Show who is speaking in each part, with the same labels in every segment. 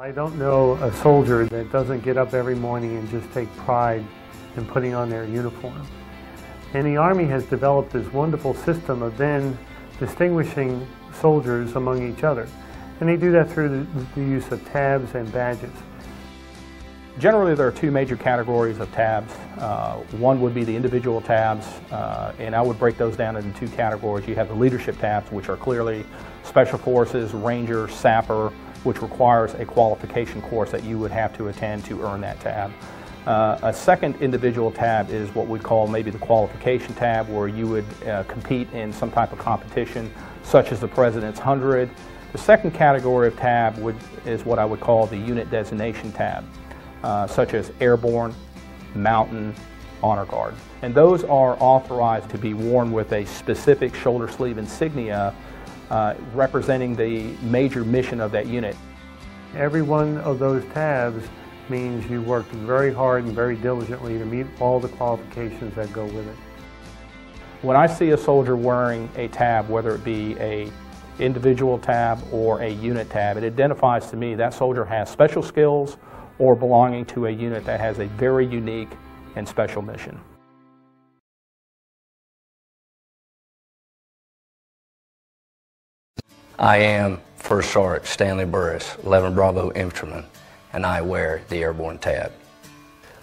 Speaker 1: I don't know a soldier that doesn't get up every morning and just take pride in putting on their uniform. And the Army has developed this wonderful system of then distinguishing soldiers among each other. And they do that through the use of tabs and badges.
Speaker 2: Generally, there are two major categories of tabs. One would be the individual tabs, and I would break those down into two categories. You have the leadership tabs, which are clearly Special Forces, Ranger, Sapper, which requires a qualification course that you would have to attend to earn that tab. A second individual tab is what we'd call maybe the qualification tab, where you would compete in some type of competition, such as the President's 100. The second category of tab is what I would call the unit designation tab, such as Airborne, Mountain, Honor Guard. And those are authorized to be worn with a specific shoulder sleeve insignia representing the major mission of that unit.
Speaker 1: Every one of those tabs means you worked very hard and very diligently to meet all the qualifications that go with it.
Speaker 2: When I see a soldier wearing a tab, whether it be a individual tab or a unit tab, it identifies to me that soldier has special skills or belonging to a unit that has a very unique and special mission.
Speaker 3: I am First Sergeant Stanley Burris, 11 Bravo Infantryman, and I wear the Airborne tab.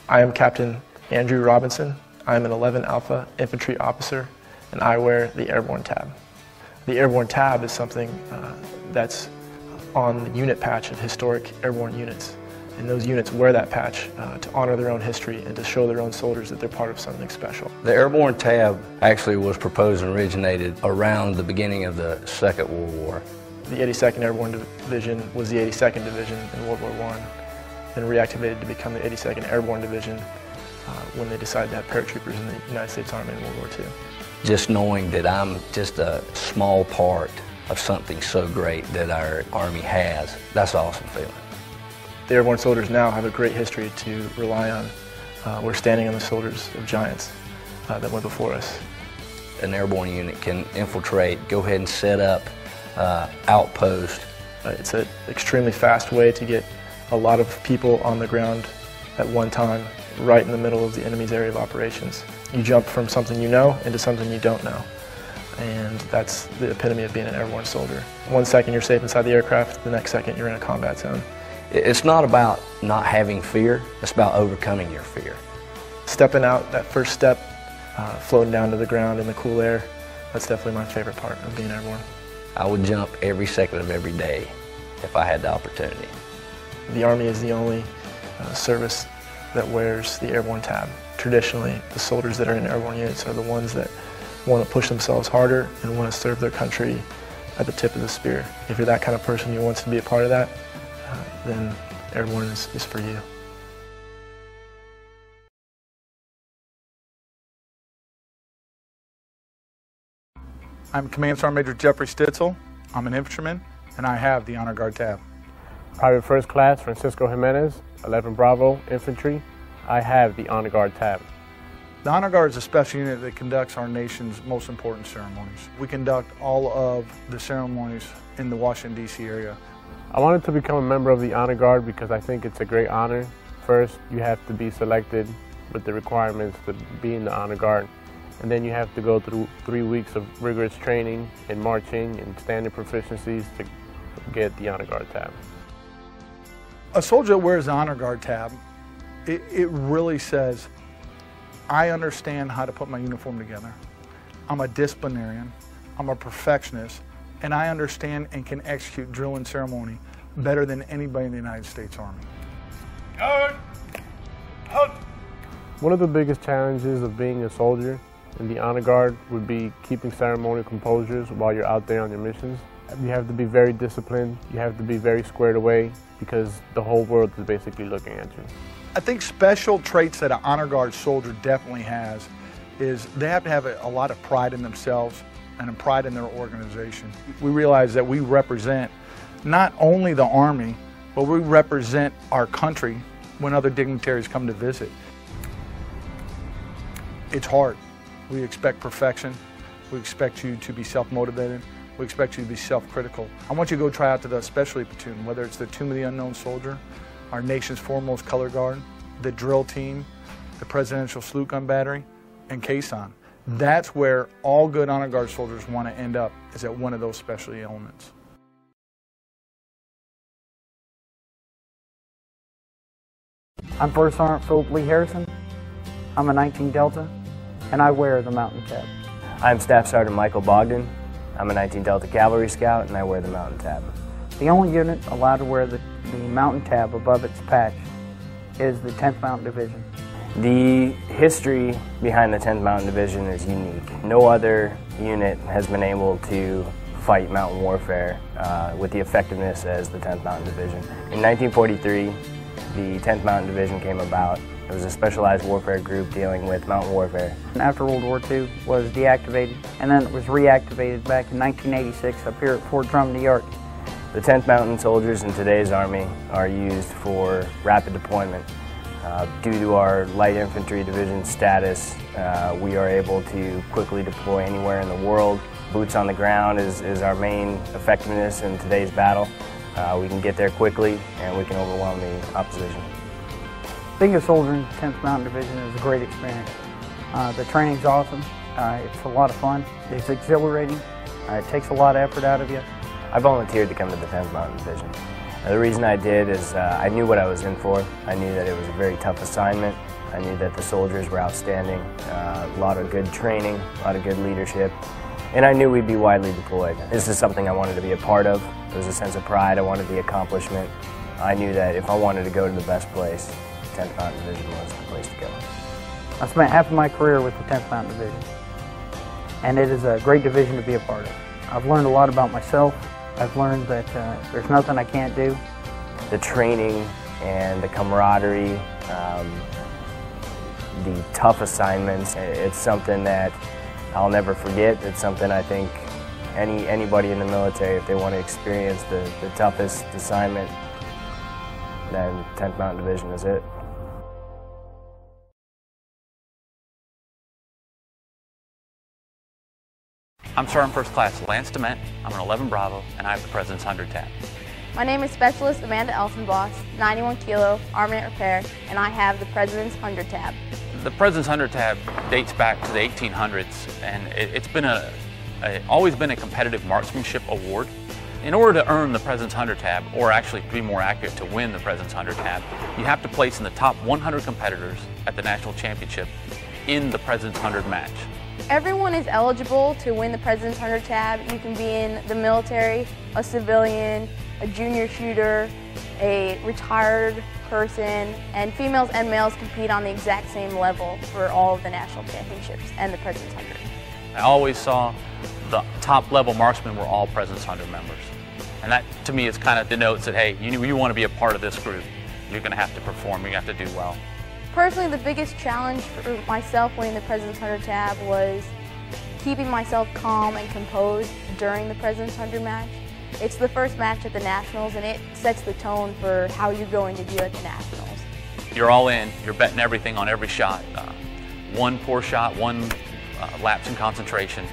Speaker 4: I am Captain Andrew Robinson. I am an 11 Alpha Infantry Officer, and I wear the Airborne tab. The Airborne tab is something that's on the unit patch of historic airborne units. And those units wear that patch to honor their own history and to show their own soldiers that they're part of something special.
Speaker 3: The Airborne tab actually was proposed and originated around the beginning of the Second World War.
Speaker 4: The 82nd Airborne Division was the 82nd Division in World War I, then reactivated to become the 82nd Airborne Division when they decided to have paratroopers in the United States Army in World War II.
Speaker 3: Just knowing that I'm just a small part of something so great that our Army has, that's an awesome feeling.
Speaker 4: The airborne soldiers now have a great history to rely on. We're standing on the shoulders of giants that went before us.
Speaker 3: An airborne unit can infiltrate, go ahead and set up outposts.
Speaker 4: It's an extremely fast way to get a lot of people on the ground at one time, right in the middle of the enemy's area of operations. You jump from something you know into something you don't know. And that's the epitome of being an airborne soldier. 1 second you're safe inside the aircraft, the next second you're in a combat zone.
Speaker 3: It's not about not having fear, it's about overcoming your fear.
Speaker 4: Stepping out, that first step, floating down to the ground in the cool air, that's definitely my favorite part of being airborne.
Speaker 3: I would jump every second of every day if I had the opportunity.
Speaker 4: The Army is the only service that wears the airborne tab. Traditionally, the soldiers that are in airborne units are the ones that want to push themselves harder and want to serve their country at the tip of the spear. If you're that kind of person who wants to be a part of that, then airborne is for you.
Speaker 5: I'm Command Sergeant Major Jeffrey Stitzel. I'm an infantryman, and I have the Honor Guard tab.
Speaker 6: Private First Class Francisco Jimenez, 11 Bravo Infantry. I have the Honor Guard tab.
Speaker 5: The Honor Guard is a special unit that conducts our nation's most important ceremonies. We conduct all of the ceremonies in the Washington, D.C. area.
Speaker 6: I wanted to become a member of the Honor Guard because I think it's a great honor. First, you have to be selected with the requirements to be in the Honor Guard. And then you have to go through 3 weeks of rigorous training in marching and standard proficiencies to get the Honor Guard tab.
Speaker 5: A soldier that wears the Honor Guard tab, it really says, I understand how to put my uniform together. I'm a disciplinarian, I'm a perfectionist, and I understand and can execute drill and ceremony better than anybody in the United States Army.
Speaker 6: One of the biggest challenges of being a soldier in the Honor Guard would be keeping ceremonial composures while you're out there on your missions. You have to be very disciplined, you have to be very squared away because the whole world is basically looking at you.
Speaker 5: I think special traits that an Honor Guard soldier definitely has is they have to have a lot of pride in themselves and a pride in their organization. We realize that we represent not only the Army, but we represent our country when other dignitaries come to visit. It's hard. We expect perfection. We expect you to be self-motivated. We expect you to be self-critical. I want you to go try out to the specialty platoon, whether it's the Tomb of the Unknown Soldier, our nation's foremost color guard, the drill team, the Presidential Salute Gun Battery, and Caisson. That's where all good honor guard soldiers want to end up, is at one of those specialty elements.
Speaker 7: I'm First Sergeant Philip Lee Harrison. I'm a 19 Delta, and I wear the Mountain Tab.
Speaker 8: I'm Staff Sergeant Michael Bogdan. I'm a 19 Delta Cavalry Scout, and I wear the Mountain Tab.
Speaker 7: The only unit allowed to wear the Mountain Tab above its patch is the 10th Mountain Division.
Speaker 8: The history behind the 10th Mountain Division is unique. No other unit has been able to fight mountain warfare with the effectiveness as the 10th Mountain Division. In 1943, the 10th Mountain Division came about. It was a specialized warfare group dealing with mountain warfare.
Speaker 7: And after World War II was deactivated, and then it was reactivated back in 1986 up here at Fort Drum, New York.
Speaker 8: The 10th Mountain soldiers in today's Army are used for rapid deployment. Due to our light infantry division status, we are able to quickly deploy anywhere in the world. Boots on the ground is our main effectiveness in today's battle. We can get there quickly and we can overwhelm the opposition.
Speaker 7: Being a soldier in the 10th Mountain Division is a great experience. The training's awesome. It's a lot of fun. It's exhilarating. It takes a lot of effort out of you.
Speaker 8: I volunteered to come to the 10th Mountain Division. The reason I did is I knew what I was in for. I knew that it was a very tough assignment. I knew that the soldiers were outstanding, a lot of good training, a lot of good leadership, and I knew we'd be widely deployed. This is something I wanted to be a part of. There was a sense of pride. I wanted the accomplishment. I knew that if I wanted to go to the best place, 10th Mountain Division was the place to go.
Speaker 7: I spent half of my career with the 10th Mountain Division, and it is a great division to be a part of. I've learned a lot about myself. I've learned that there's nothing I can't do.
Speaker 8: The training and the camaraderie, the tough assignments, it's something that I'll never forget. It's something I think anybody in the military, if they want to experience the toughest assignment, then 10th Mountain Division is it.
Speaker 9: I'm Sergeant First Class Lance Dement. I'm an 11 Bravo, and I have the President's 100 Tab.
Speaker 10: My name is Specialist Amanda Elsenboss, 91 Kilo, Armament Repair, and I have the President's 100 Tab.
Speaker 9: The President's 100 Tab dates back to the 1800s, and it's been always been a competitive marksmanship award. In order to earn the President's 100 Tab, or actually to be more accurate, to win the President's 100 Tab, you have to place in the top 100 competitors at the National Championship in the President's 100 match.
Speaker 10: Everyone is eligible to win the President's 100 Tab. You can be in the military, a civilian, a junior shooter, a retired person, and females and males compete on the exact same level for all of the national championships and the President's 100.
Speaker 9: I always saw the top level marksmen were all President's 100 members. And that to me is kind of denotes that, hey, you want to be a part of this group. You're going to have to perform, you're going to have to do well.
Speaker 10: Personally, the biggest challenge for myself winning the President's 100 Tab was keeping myself calm and composed during the President's 100 match. It's the first match at the Nationals, and it sets the tone for how you're going to do at the Nationals.
Speaker 9: You're all in. You're betting everything on every shot. One poor shot, one lapse in concentration,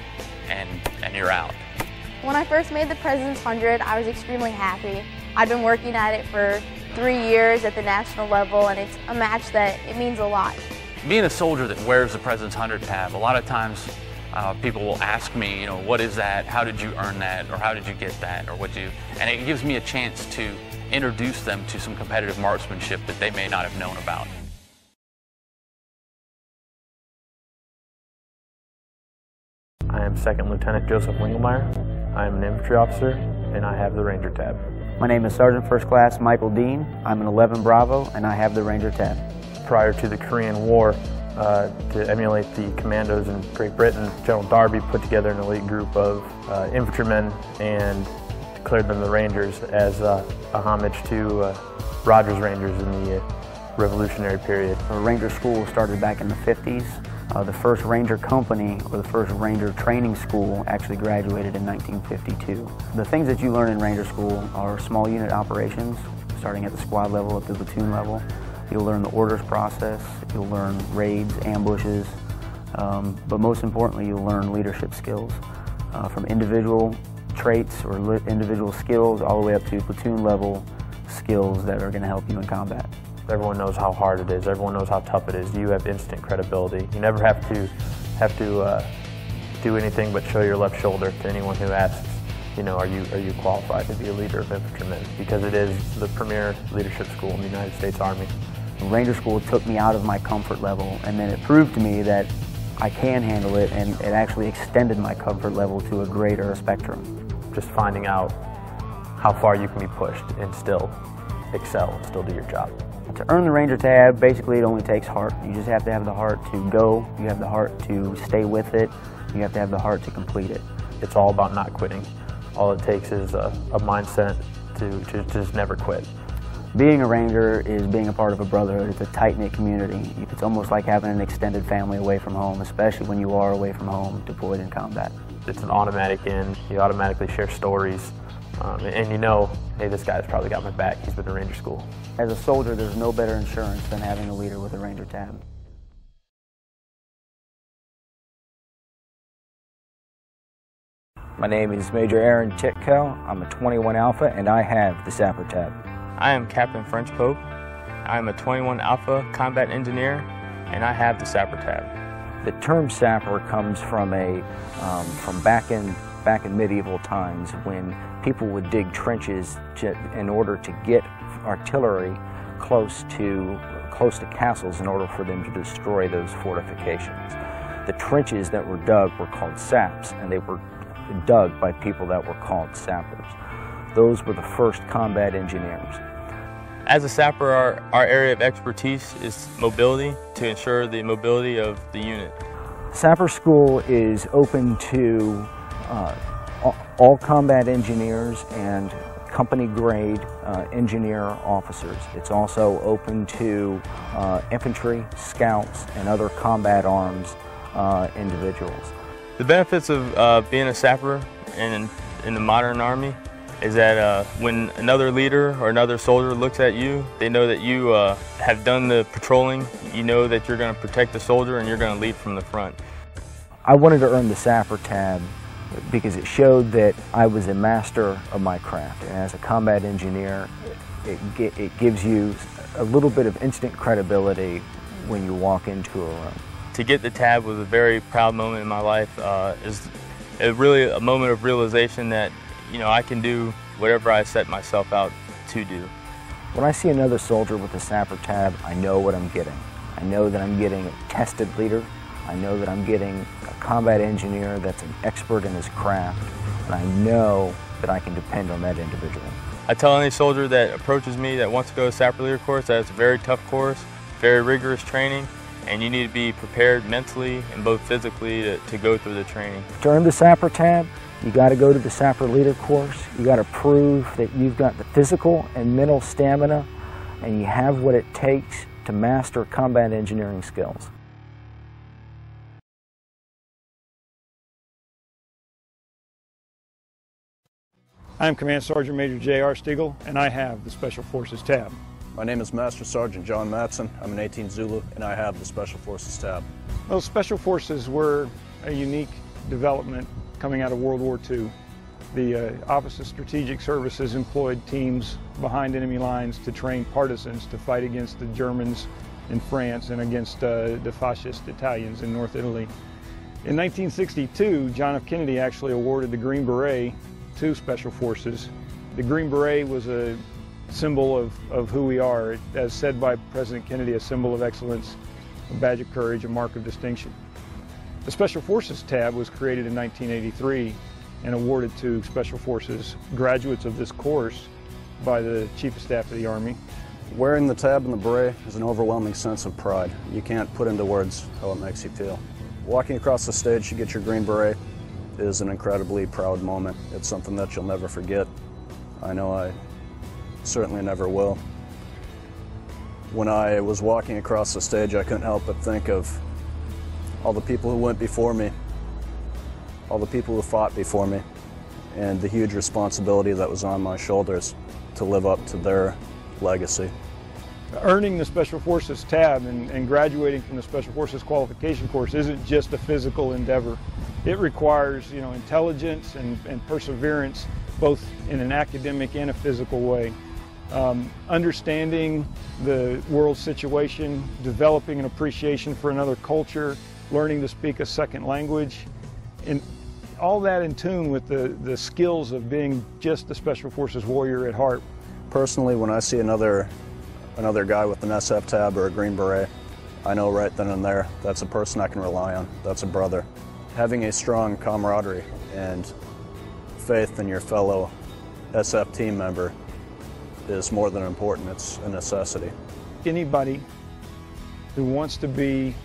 Speaker 9: and you're out.
Speaker 10: When I first made the President's 100, I was extremely happy. I've been working at it for 3 years at the national level, and it's a match that it means a lot.
Speaker 9: Being a soldier that wears the President's 100 Tab, a lot of times people will ask me, what is that? How did you earn that? Or how did you get that? Or and it gives me a chance to introduce them to some competitive marksmanship that they may not have known about.
Speaker 11: I am Second Lieutenant Joseph Wingelmeyer. I am an infantry officer, and I have the Ranger Tab.
Speaker 7: My name is Sergeant First Class Michael Dean. I'm an 11 Bravo, and I have the Ranger Tab.
Speaker 11: Prior to the Korean War, to emulate the commandos in Great Britain, General Darby put together an elite group of infantrymen and declared them the Rangers as a homage to Rogers Rangers in the Revolutionary period.
Speaker 7: The Ranger School started back in the 50s. The first Ranger company, or the first Ranger training school, actually graduated in 1952. The things that you learn in Ranger School are small unit operations, starting at the squad level up to the platoon level. You'll learn the orders process, you'll learn raids, ambushes, but most importantly, you'll learn leadership skills from individual traits or individual skills all the way up to platoon level skills that are going to help you in combat.
Speaker 11: Everyone knows how hard it is. Everyone knows how tough it is. You have instant credibility. You never have to do anything but show your left shoulder to anyone who asks, you know, are you qualified to be a leader of infantrymen? Because it is the premier leadership school in the United States Army.
Speaker 7: Ranger School took me out of my comfort level, and then it proved to me that I can handle it, and it actually extended my comfort level to a greater spectrum.
Speaker 11: Just finding out how far you can be pushed and still excel and still do your job.
Speaker 7: To earn the Ranger tab, basically it only takes heart. You just have to have the heart to go, you have the heart to stay with it, you have to have the heart to complete it.
Speaker 11: It's all about not quitting. All it takes is a mindset to just never quit.
Speaker 7: Being a Ranger is being a part of a brotherhood. It's a tight-knit community. It's almost like having an extended family away from home, especially when you are away from home, deployed in combat.
Speaker 11: It's an automatic in. You automatically share stories, and you know, hey, this guy's probably got my back. He's been to Ranger School.
Speaker 7: As a soldier, there's no better insurance than having a leader with a Ranger tab.
Speaker 12: My name is Major Aaron Titko. I'm a 21 Alpha, and I have the Sapper tab.
Speaker 13: I am Captain French Pope. I am a 21 Alpha combat engineer, and I have the Sapper tab.
Speaker 12: The term sapper comes from back in medieval times when people would dig trenches in order to get artillery close to castles in order for them to destroy those fortifications. The trenches that were dug were called saps, and they were dug by people that were called sappers. Those were the first combat engineers.
Speaker 13: As a sapper, our area of expertise is mobility, to ensure the mobility of the unit.
Speaker 12: Sapper School is open to all combat engineers and company grade engineer officers. It's also open to infantry, scouts, and other combat arms individuals.
Speaker 13: The benefits of being a sapper in the modern Army is that when another leader or another soldier looks at you, they know that you have done the patrolling. You know that you're going to protect the soldier and you're going to lead from the front.
Speaker 12: I wanted to earn the Sapper tab because it showed that I was a master of my craft. And as a combat engineer, it gives you a little bit of instant credibility when you walk into a room.
Speaker 13: To get the tab was a very proud moment in my life. It's really a moment of realization that, you know, I can do whatever I set myself out to do.
Speaker 12: When I see another soldier with a Sapper tab, I know what I'm getting. I know that I'm getting a tested leader. I know that I'm getting a combat engineer that's an expert in his craft. And I know that I can depend on that individual.
Speaker 13: I tell any soldier that approaches me that wants to go to Sapper Leader course that it's a very tough course, very rigorous training, and you need to be prepared mentally and both physically to go through the training.
Speaker 12: To earn the Sapper tab, you got to go to the Sapper Leader course. You got to prove that you've got the physical and mental stamina, and you have what it takes to master combat engineering skills.
Speaker 14: I'm Command Sergeant Major J.R. Stiegel, and I have the Special Forces tab.
Speaker 15: My name is Master Sergeant John Matson. I'm an 18 Zulu, and I have the Special Forces tab.
Speaker 14: Well, Special Forces were a unique development coming out of World War II. The Office of Strategic Services employed teams behind enemy lines to train partisans to fight against the Germans in France and against the fascist Italians in North Italy. In 1962, John F. Kennedy actually awarded the Green Beret to Special Forces. The Green Beret was a symbol of who we are, as said by President Kennedy, a symbol of excellence, a badge of courage, a mark of distinction. The Special Forces tab was created in 1983 and awarded to Special Forces graduates of this course by the Chief of Staff of the Army.
Speaker 15: Wearing the tab and the beret is an overwhelming sense of pride. You can't put into words how it makes you feel. Walking across the stage to get your Green Beret is an incredibly proud moment. It's something that you'll never forget. I know I certainly never will. When I was walking across the stage, I couldn't help but think of all the people who went before me, all the people who fought before me, and the huge responsibility that was on my shoulders to live up to their legacy.
Speaker 14: Earning the Special Forces tab and graduating from the Special Forces qualification course isn't just a physical endeavor. It requires, intelligence and perseverance, both in an academic and a physical way. Understanding the world situation, developing an appreciation for another culture, learning to speak a second language, and all that in tune with the skills of being just a Special Forces warrior at heart.
Speaker 15: Personally, when I see another guy with an SF tab or a Green Beret, I know right then and there, that's a person I can rely on. That's a brother. Having a strong camaraderie and faith in your fellow SF team member is more than important. It's a necessity.
Speaker 14: Anybody who wants to be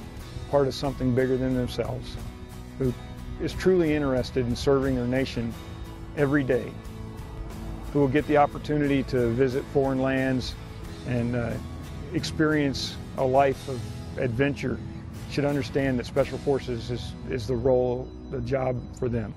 Speaker 14: part of something bigger than themselves, who is truly interested in serving their nation every day, who will get the opportunity to visit foreign lands and experience a life of adventure, should understand that Special Forces is the role, the job for them.